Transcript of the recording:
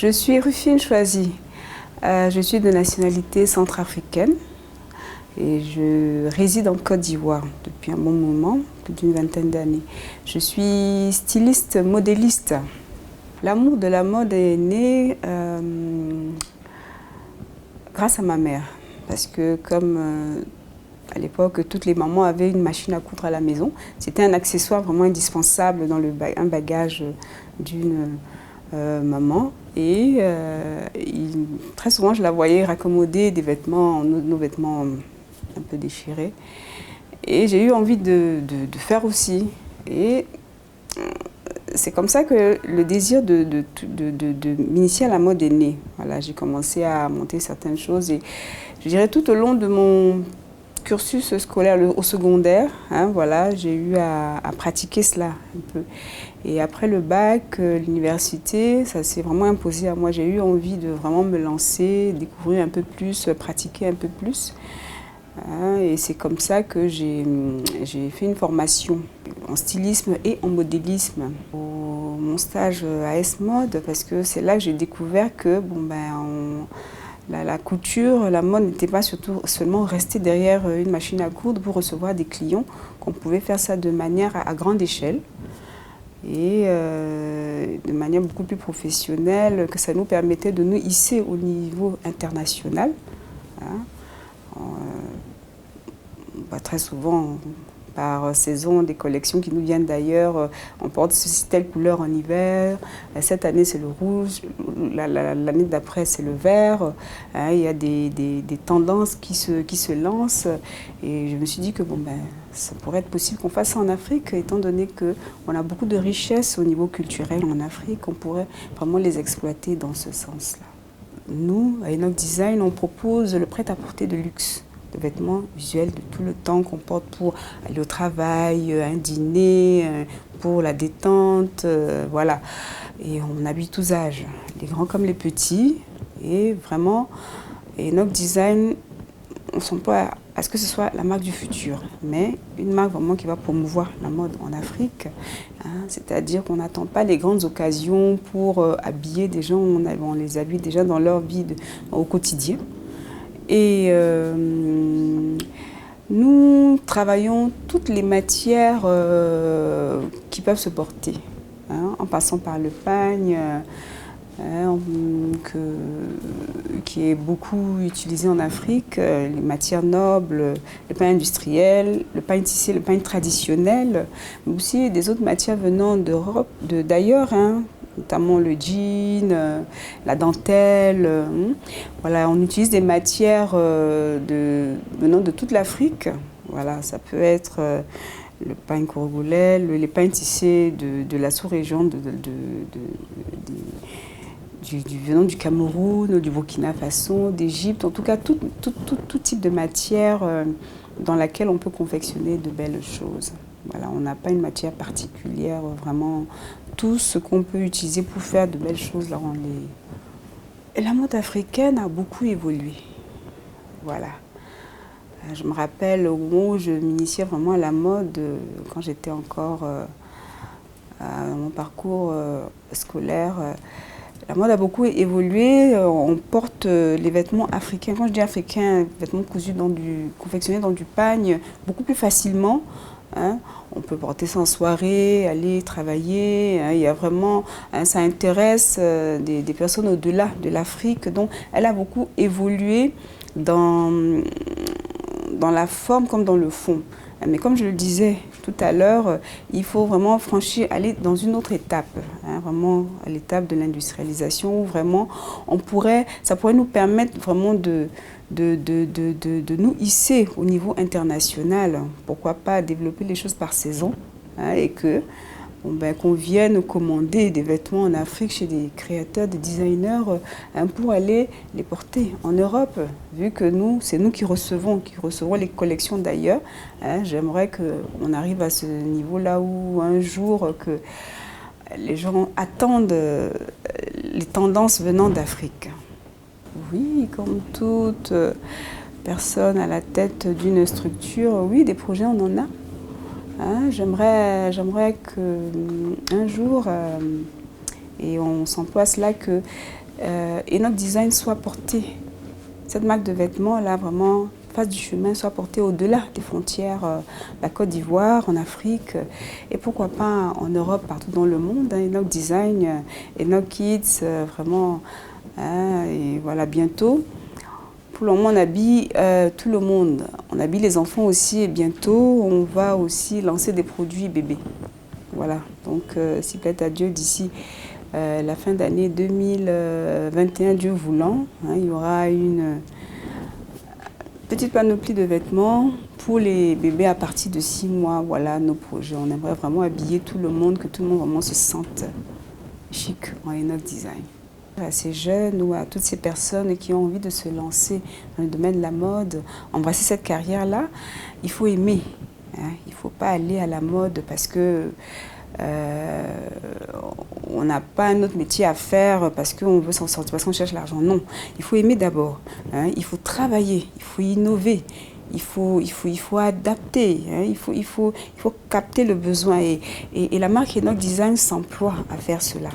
Je suis Rufine Choisy. Je suis de nationalité centrafricaine et je réside en Côte d'Ivoire depuis un bon moment, plus d'une vingtaine d'années. Je suis styliste modéliste. L'amour de la mode est né grâce à ma mère, parce que comme à l'époque toutes les mamans avaient une machine à coudre à la maison, c'était un accessoire vraiment indispensable dans un bagage d'une maman. Et très souvent, je la voyais raccommoder des vêtements, nos vêtements un peu déchirés. Et j'ai eu envie de faire aussi. Et c'est comme ça que le désir de m'initier à la mode est né. Voilà, j'ai commencé à monter certaines choses. Et je dirais tout au long de mon cursus scolaire au secondaire, voilà, j'ai eu à pratiquer cela un peu. Et après le bac, l'université, ça s'est vraiment imposé à moi. J'ai eu envie de vraiment me lancer, découvrir un peu plus, pratiquer un peu plus. Et c'est comme ça que j'ai fait une formation en stylisme et en modélisme. Mon stage à S-Mode, parce que c'est là que j'ai découvert que la couture, la mode n'était pas seulement rester derrière une machine à coudre pour recevoir des clients, qu'on pouvait faire ça de manière à grande échelle et de manière beaucoup plus professionnelle, que ça nous permettait de nous hisser au niveau international. Très souvent, par saison, des collections qui nous viennent d'ailleurs. On porte telle couleur en hiver. Cette année, c'est le rouge. L'année d'après, c'est le vert. Il y a des tendances qui se lancent. Et je me suis dit que ça pourrait être possible qu'on fasse ça en Afrique, étant donné qu'on a beaucoup de richesses au niveau culturel en Afrique. On pourrait vraiment les exploiter dans ce sens-là. Nous, à Enoch Design, on propose le prêt-à-porter de luxe. De vêtements visuels de tout le temps qu'on porte pour aller au travail, un dîner, pour la détente, voilà. Et on habille tous âges, les grands comme les petits. Et vraiment, Enoch Design, on s'emploie à ce que ce soit la marque du futur, mais une marque vraiment qui va promouvoir la mode en Afrique. C'est-à-dire qu'on n'attend pas les grandes occasions pour habiller des gens, on les habille déjà dans leur vie au quotidien. Et nous travaillons toutes les matières qui peuvent se porter, en passant par le pagne, qui est beaucoup utilisé en Afrique, les matières nobles, le pagne industriel, le pagne tissé, le pagne traditionnel, mais aussi des autres matières venant d'Europe, d'ailleurs, notamment le jean, la dentelle. Voilà, on utilise des matières venant de toute l'Afrique. Voilà, ça peut être le pagne congolais, les pagnes tissés de la sous-région venant du Cameroun, du Burkina Faso, d'Égypte, en tout cas tout type de matière dans laquelle on peut confectionner de belles choses. Voilà, on n'a pas une matière particulière, vraiment tout ce qu'on peut utiliser pour faire de belles choses. Là, La mode africaine a beaucoup évolué. Voilà. Je me rappelle au moment où je m'initiais vraiment à la mode, quand j'étais encore dans mon parcours scolaire. La mode a beaucoup évolué. On porte les vêtements africains. Quand je dis africains, vêtements confectionnés dans du pagne, beaucoup plus facilement. On peut porter ça en soirée, aller travailler. Il y a vraiment, ça intéresse des personnes au-delà de l'Afrique. Donc, elle a beaucoup évolué dans la forme comme dans le fond. Mais comme je le disais tout à l'heure, il faut vraiment aller dans une autre étape, vraiment à l'étape de l'industrialisation, où vraiment ça pourrait nous permettre vraiment de nous hisser au niveau international. Pourquoi pas développer les choses par saison, et qu'on vienne commander des vêtements en Afrique chez des créateurs, des designers, pour aller les porter en Europe. Vu que c'est nous qui recevons les collections d'ailleurs, j'aimerais qu'on arrive à ce niveau-là où un jour que les gens attendent les tendances venant d'Afrique. Oui, comme toute personne à la tête d'une structure, oui, des projets on en a. J'aimerais qu'un jour, et on s'emploie à cela, que Enoch Design soit porté, cette marque de vêtements là vraiment fasse du chemin, soit portée au-delà des frontières, la Côte d'Ivoire, en Afrique, et pourquoi pas en Europe, partout dans le monde. Enoch Design, Enoch Kids, vraiment, et voilà, bientôt. Pour le moment, on habille tout le monde, on habille les enfants aussi, et bientôt, on va aussi lancer des produits bébés. Voilà, donc s'il plaît à Dieu, d'ici la fin d'année 2021, Dieu voulant, il y aura une petite panoplie de vêtements pour les bébés à partir de 6 mois. Voilà nos projets. On aimerait vraiment habiller tout le monde, que tout le monde vraiment se sente chic en Enoch Design. À ces jeunes ou à toutes ces personnes qui ont envie de se lancer dans le domaine de la mode, embrasser cette carrière-là, il faut aimer. Il ne faut pas aller à la mode parce que on n'a pas un autre métier à faire parce qu'on veut s'en sortir, parce qu'on cherche l'argent. Non, il faut aimer d'abord. Il faut travailler, il faut innover, il faut adapter, il faut capter le besoin. Et la marque Enoch Design s'emploie à faire cela.